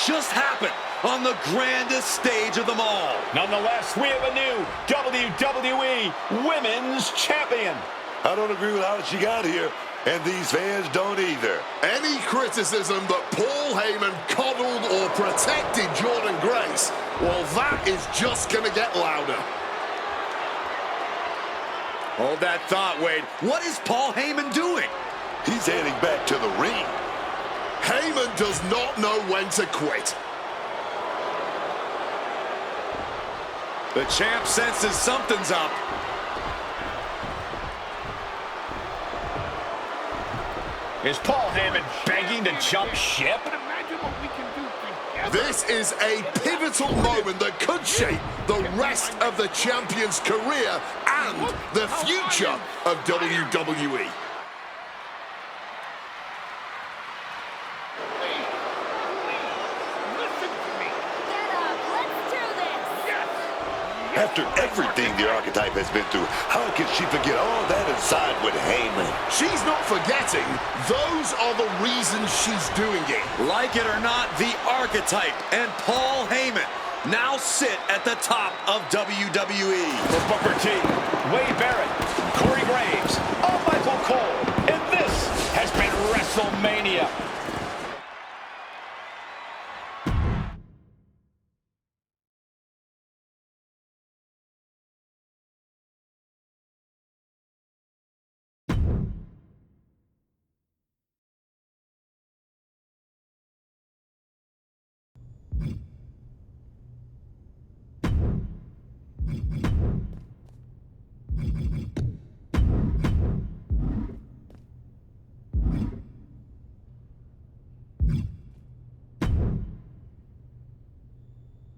just happened on the grandest stage of them all. Nonetheless, we have a new WWE Women's Champion. I don't agree with how she got here, and these fans don't either. Any criticism that Paul Heyman coddled or protected Jordynne Grace, well, that is just going to get louder. Hold that thought, Wade. What is Paul Heyman doing? He's heading back to the ring. Heyman does not know when to quit. The champ senses something's up. Is Paul Heyman begging to jump ship? This is a pivotal moment that could shape the rest of the champion's career and the future of WWE. After everything the Archetype has been through, how can she forget all that and side with Heyman? She's not forgetting. Those are the reasons she's doing it. Like it or not, the Archetype and Paul Heyman now sit at the top of WWE. For Booker T, Wade Barrett, Corey Graves, Michael Cole, and this has been WrestleMania.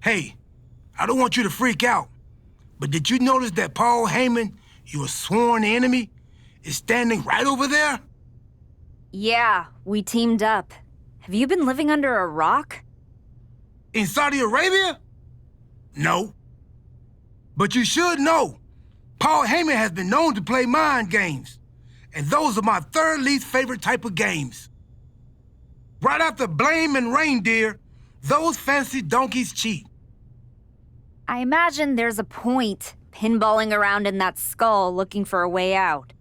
Hey, I don't want you to freak out, but did you notice that Paul Heyman, your sworn enemy, is standing right over there? Yeah, we teamed up. Have you been living under a rock? In Saudi Arabia? No. But you should know, Paul Heyman has been known to play mind games, and those are my third least favorite type of games. Right after blame and reindeer, those fancy donkeys cheat. I imagine there's a point pinballing around in that skull looking for a way out.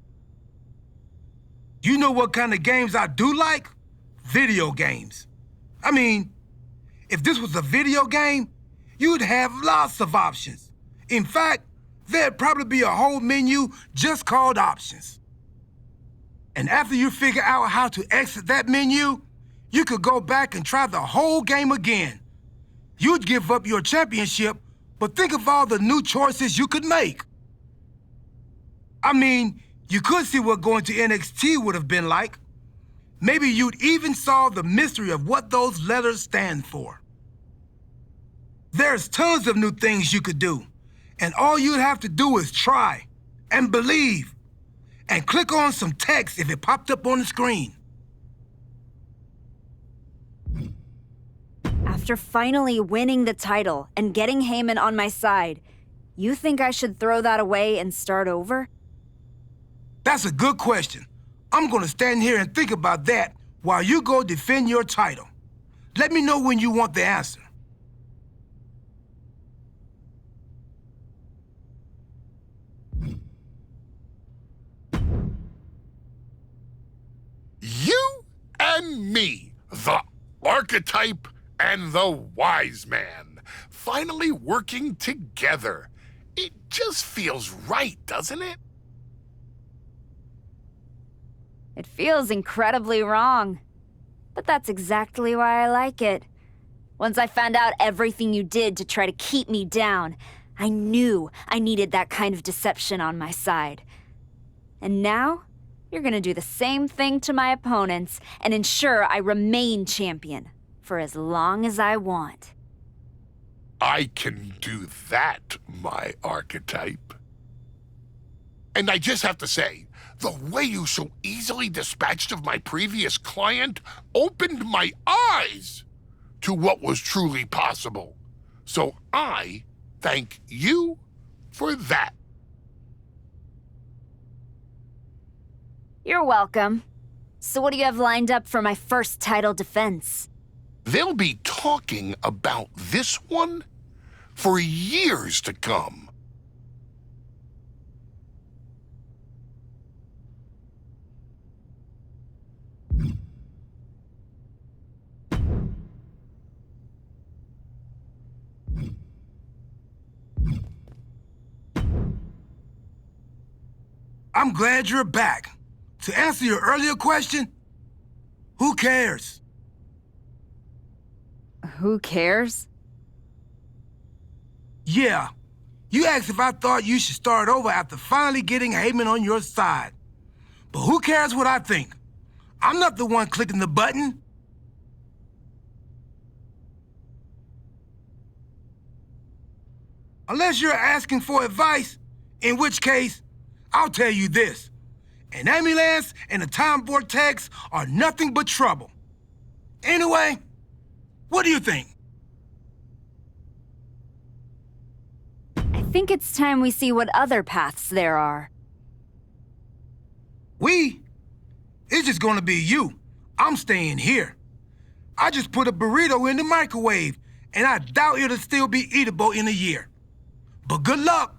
You know what kind of games I do like? Video games. I mean, if this was a video game, you'd have lots of options. In fact, there'd probably be a whole menu just called options. And after you figure out how to exit that menu, you could go back and try the whole game again. You'd give up your championship, but think of all the new choices you could make. I mean, you could see what going to NXT would have been like. Maybe you'd even solve the mystery of what those letters stand for. There's tons of new things you could do, and all you'd have to do is try and believe and click on some text if it popped up on the screen. After finally winning the title and getting Heyman on my side, you think I should throw that away and start over? That's a good question. I'm gonna stand here and think about that while you go defend your title. Let me know when you want the answer. You and me, the Archetype and the Wise Man, finally working together. It just feels right, doesn't it? It feels incredibly wrong. But that's exactly why I like it. Once I found out everything you did to try to keep me down, I knew I needed that kind of deception on my side. And now, you're gonna do the same thing to my opponents and ensure I remain champion for as long as I want. I can do that, my Archetype. And I just have to say, the way you so easily dispatched of my previous client opened my eyes to what was truly possible. So I thank you for that. You're welcome. So what do you have lined up for my first title defense? they'll be talking about this one for years to come. I'm glad you're back. To answer your earlier question, who cares? Who cares? Yeah, you asked if I thought you should start over after finally getting Heyman on your side. But who cares what I think? I'm not the one clicking the button. Unless you're asking for advice, in which case, I'll tell you this. An ambulance and a time vortex are nothing but trouble. Anyway, what do you think? I think it's time we see what other paths there are. It's just gonna be you. I'm staying here. I just put a burrito in the microwave, and I doubt it'll still be eatable in a year. But good luck.